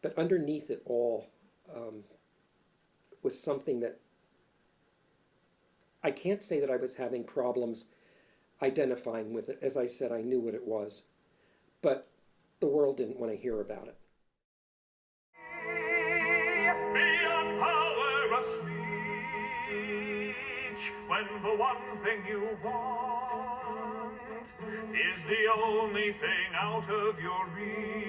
But underneath it all um, was something that I can't say that I was having problems identifying with it. As I said, I knew what it was, but the world didn't want to hear about it. Beyond power of speech, when the one thing you want is the only thing out of your reach.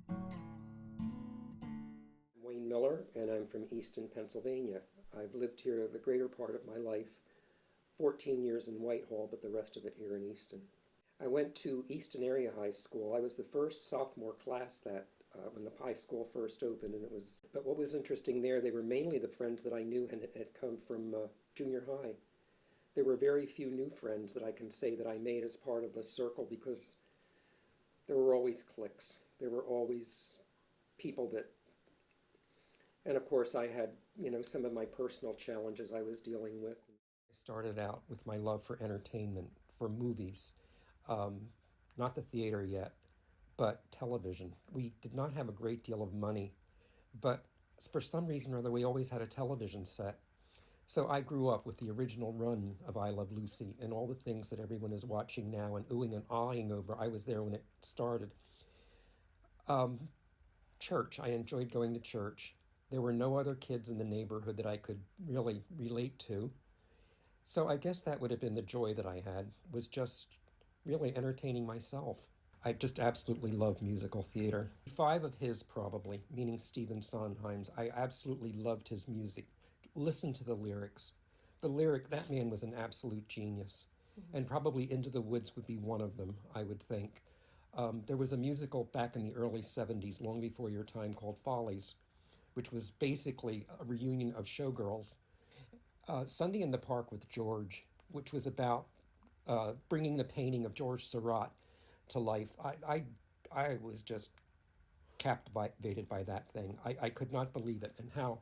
I'm Wayne Miller, and I'm from Easton, Pennsylvania. I've lived here the greater part of my life, 14 years in Whitehall, but the rest of it here in Easton. I went to Easton Area High School. I was the first sophomore class that when the high school first opened, and it was. But what was interesting there, they were mainly the friends that I knew and had come from junior high. There were very few new friends that I can say that I made as part of the circle because there were always cliques. There were always people that, and of course, I had some of my personal challenges I was dealing with. I started out with my love for entertainment, for movies, um, not the theater yet, but television. We did not have a great deal of money, but for some reason or other, we always had a television set. So I grew up with the original run of I Love Lucy and all the things that everyone is watching now and oohing and ahhing over. I was there when it started. Um, Church, I enjoyed going to church. There were no other kids in the neighborhood that I could really relate to. So I guess that would have been the joy that I had, was just really entertaining myself. I just absolutely love musical theater. Five of his, probably, meaning Stephen Sondheim's. I absolutely loved his music. Listen to the lyrics. That man was an absolute genius. And probably Into the Woods would be one of them, I would think. There was a musical back in the early 70s, long before your time, called Follies, which was basically a reunion of showgirls. Sunday in the Park with George, which was about bringing the painting of George Seurat to life. I was just captivated by that thing. I could not believe it, and how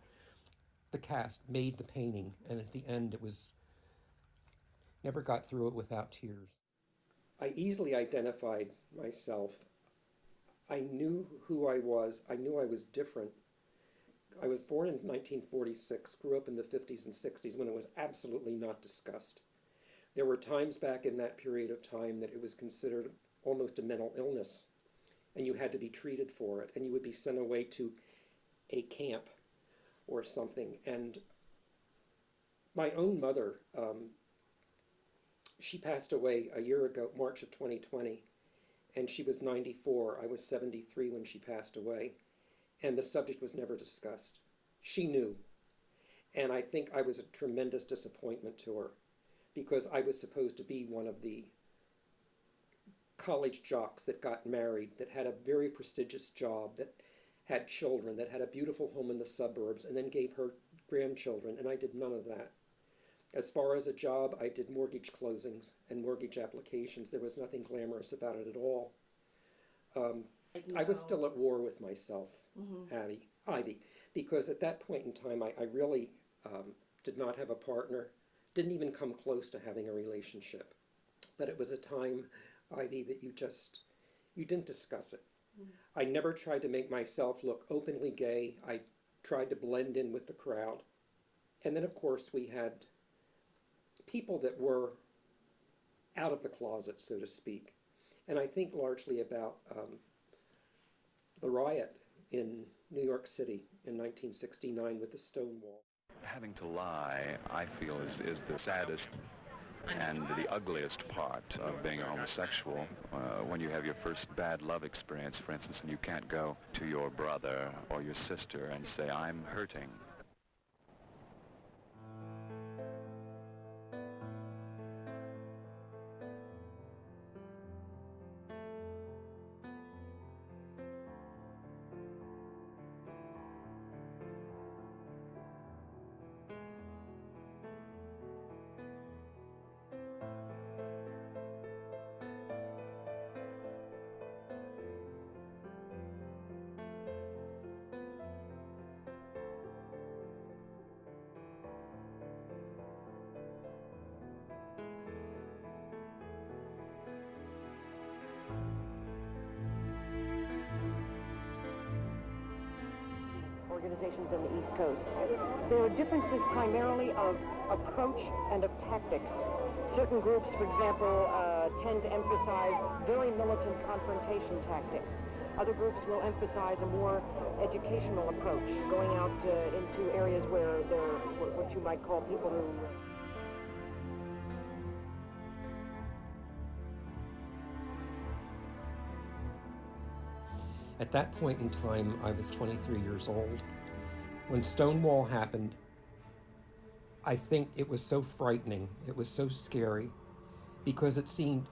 the cast made the painting, and at the end it was never got through it without tears. I easily identified myself. I knew who I was. I knew I was different. I was born in 1946, grew up in the 50s and 60s when it was absolutely not discussed. There were times back in that period of time that it was considered almost a mental illness, and you had to be treated for it, and you would be sent away to a camp or something. And my own mother, she passed away a year ago, March of 2020, and she was 94. I was 73 when she passed away, and the subject was never discussed. She knew, and I think I was a tremendous disappointment to her because I was supposed to be one of the college jocks that got married, that had a very prestigious job, that had children, that had a beautiful home in the suburbs, and then gave her grandchildren, and I did none of that. As far as a job, I did mortgage closings and mortgage applications. There was nothing glamorous about it at all. Um, I was still at war with myself, Ivy, because at that point in time, I really did not have a partner, didn't even come close to having a relationship. But it was a time, Ivy, that you didn't discuss it. I never tried to make myself look openly gay. I tried to blend in with the crowd. And then, of course, we had people that were out of the closet, so to speak. And I think largely about the riot in New York City in 1969 with the Stonewall. Having to lie, I feel, is the saddest and the ugliest part of being a homosexual. When you have your first bad love experience, for instance, and you can't go to your brother or your sister and say, I'm hurting. organizations on the East Coast. There are differences primarily of approach and of tactics. Certain groups, for example, tend to emphasize very militant confrontation tactics. Other groups will emphasize a more educational approach, going out into areas where there are what you might call people who... At that point in time, I was 23 years old. When Stonewall happened, I think it was so frightening, it was so scary, because it seemed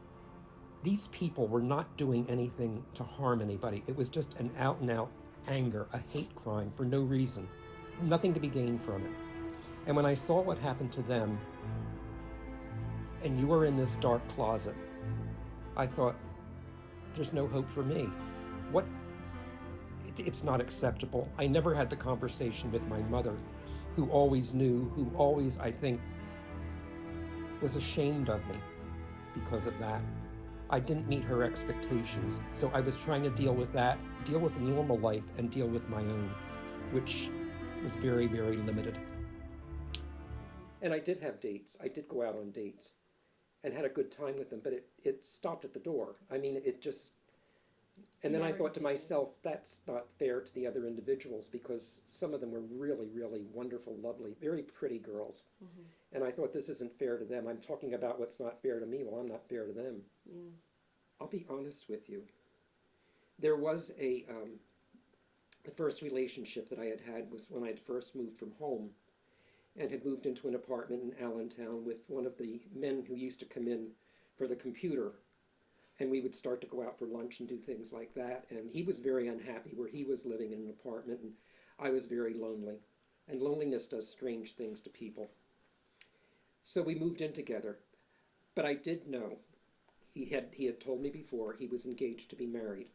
these people were not doing anything to harm anybody. It was just an out-and-out anger, a hate crime for no reason, nothing to be gained from it. And when I saw what happened to them, and you were in this dark closet, I thought, there's no hope for me. It's not acceptable. I never had the conversation with my mother, who always knew, who always, I think, was ashamed of me because of that. I didn't meet her expectations, so I was trying to deal with that, deal with the normal life, and deal with my own, which was very, very limited. And I did have dates. I did go out on dates and had a good time with them, but it stopped at the door. I mean, it just... And then I thought to myself, that's not fair to the other individuals, because some of them were really, really wonderful, lovely, very pretty girls. Mm-hmm. And I thought, this isn't fair to them. I'm talking about what's not fair to me. Well, I'm not fair to them. Yeah. I'll be honest with you. There was the first relationship that I had was when I had first moved from home and had moved into an apartment in Allentown with one of the men who used to come in for the computer. And we would start to go out for lunch and do things like that. And he was very unhappy where he was living in an apartment, and I was very lonely. And loneliness does strange things to people. So we moved in together. But I did know, he had told me before, he was engaged to be married.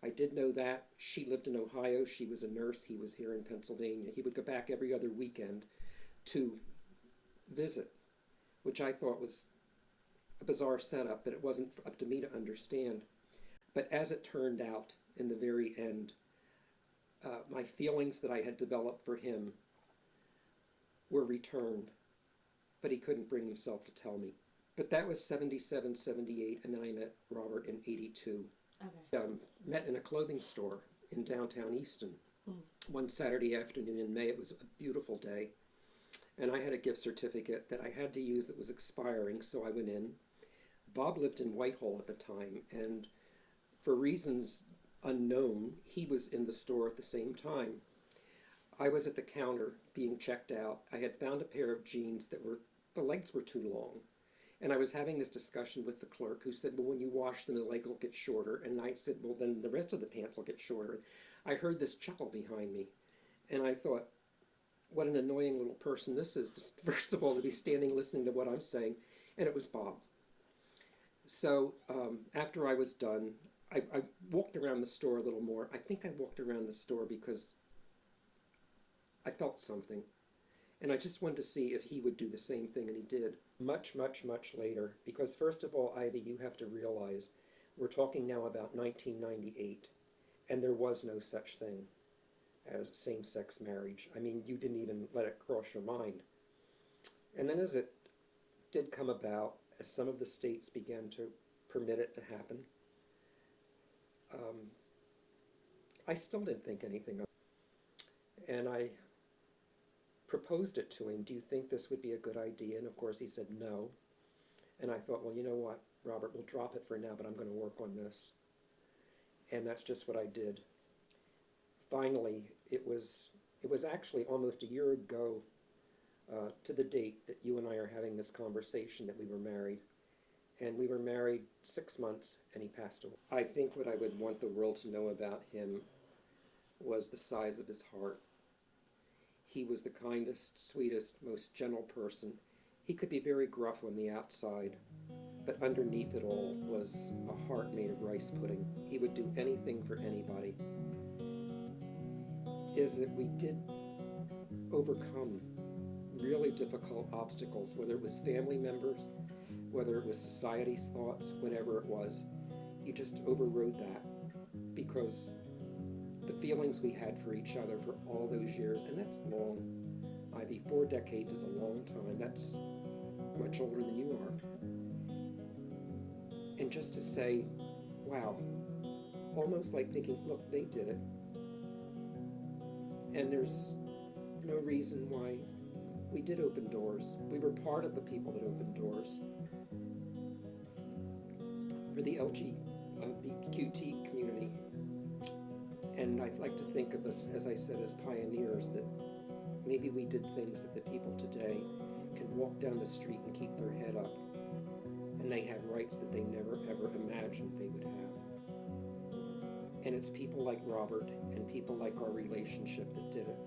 I did know that. She lived in Ohio. She was a nurse. He was here in Pennsylvania. He would go back every other weekend to visit, which I thought was a bizarre setup, but it wasn't up to me to understand. But as it turned out, in the very end, my feelings that I had developed for him were returned, but he couldn't bring himself to tell me. But that was 77, 78, and then I met Robert in 82. Okay. Met in a clothing store in downtown Easton. One Saturday afternoon in May. It was a beautiful day, and I had a gift certificate that I had to use that was expiring, so I went in. Bob lived in Whitehall at the time, and for reasons unknown, he was in the store at the same time. I was at the counter being checked out. I had found a pair of jeans that the legs were too long. And I was having this discussion with the clerk, who said, well, when you wash them, the leg will get shorter. And I said, well, then the rest of the pants will get shorter. I heard this chuckle behind me, and I thought, what an annoying little person this is, first of all, to be standing listening to what I'm saying. And it was Bob. So after I was done, I walked around the store a little more. I think I walked around the store because I felt something. And I just wanted to see if he would do the same thing, and he did. Much, much, much later. Because first of all, Ivy, you have to realize, we're talking now about 1998, and there was no such thing as same-sex marriage. I mean, you didn't even let it cross your mind. And then as it did come about, as some of the states began to permit it to happen, I still didn't think anything of it. And I proposed it to him. Do you think this would be a good idea? And of course he said no. And I thought, well, you know what, Robert, we'll drop it for now, but I'm going to work on this. And that's just what I did. Finally, it was actually almost a year ago to the date that you and I are having this conversation that we were married. And we were married 6 months, and he passed away. I think what I would want the world to know about him was the size of his heart. He was the kindest, sweetest, most gentle person. He could be very gruff on the outside, but underneath it all was a heart made of rice pudding. He would do anything for anybody. Is that we did overcome really difficult obstacles, whether it was family members, whether it was society's thoughts, whatever it was. You just overrode that because the feelings we had for each other for all those years, and that's long. Ivy, 4 decades is a long time. That's much older than you are. And just to say, wow, almost like thinking, look, they did it. And there's no reason why we did open doors. We were part of the people that opened doors for the LGBTQT community. And I'd like to think of us, as I said, as pioneers, that maybe we did things that the people today can walk down the street and keep their head up, and they have rights that they never ever imagined they would have. And it's people like Robert and people like our relationship that did it.